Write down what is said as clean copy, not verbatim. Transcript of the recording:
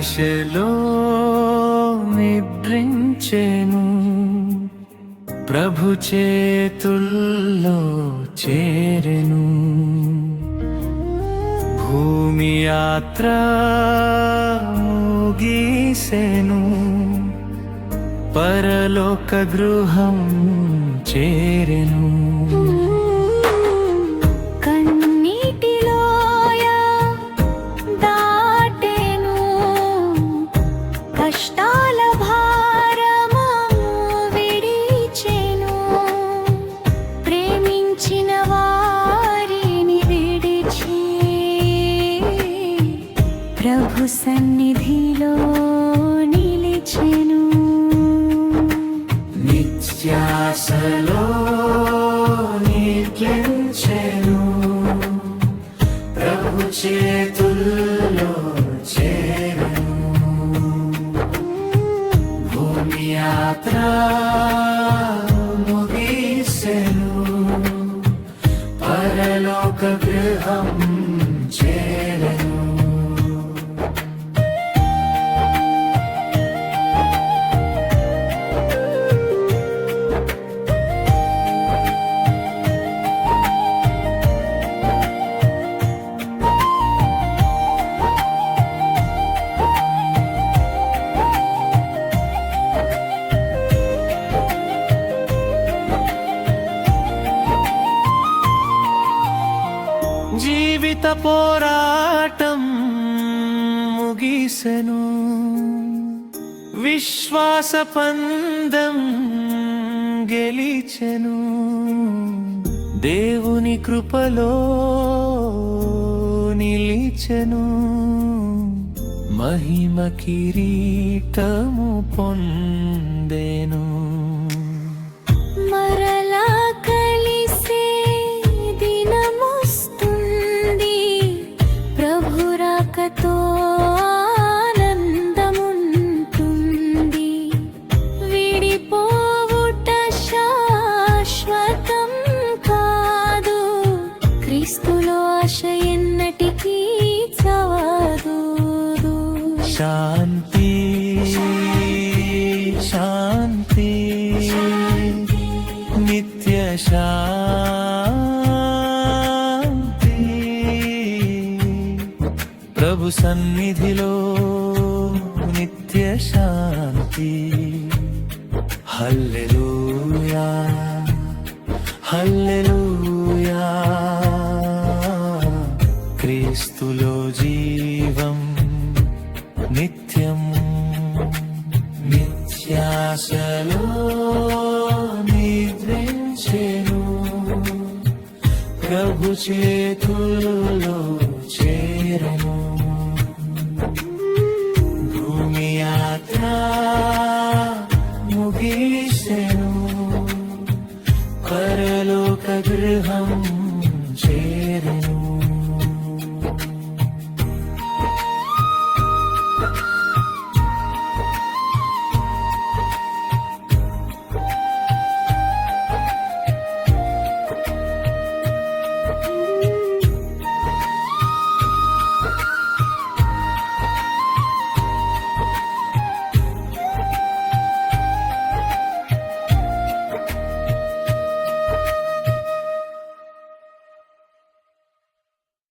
ఆశలో నిద్రించెను, ప్రభు చేతుల్లో చేరెను. భూమి యాత్ర ముగిసెను, పరలోక గృహం చేరెను. ప్రభు సన్నిధిలో నిలిచెను. నిత్యాసలో నిద్రించెను, ప్రభు చేతుల్లో చేరెను. భూమి యాత్ర ముగిసెను, పరలోక గృహం చేరెను. జీవిత పోరాటం ముగిసెను, విశ్వాస పందెం గెలిచెను. దేవుని కృపలో నిలిచెను, మహిమ కిరీటము పొందెను. మరలా కలిసే దినమొస్తుంది, ప్రభు రాకతో ఆనందముంటుంది. విడిపోవుట శాశ్వతం కాదు, క్రీస్తులో ఆశ ఎన్నటికీ చావదు. శాంతి శాంతి నిత్య శాంతి, ప్రభు సన్నిధిలో నిత్య శాంతి. హల్లెలూయా హల్లెలూయా, క్రీస్తులో జీవం నిత్యం. నిత్యాసలో నిద్రించెను, ప్రభు చేతుల్లో చేరెను. భూమి యాత్ర ముగిసెను, పరలోక గృహం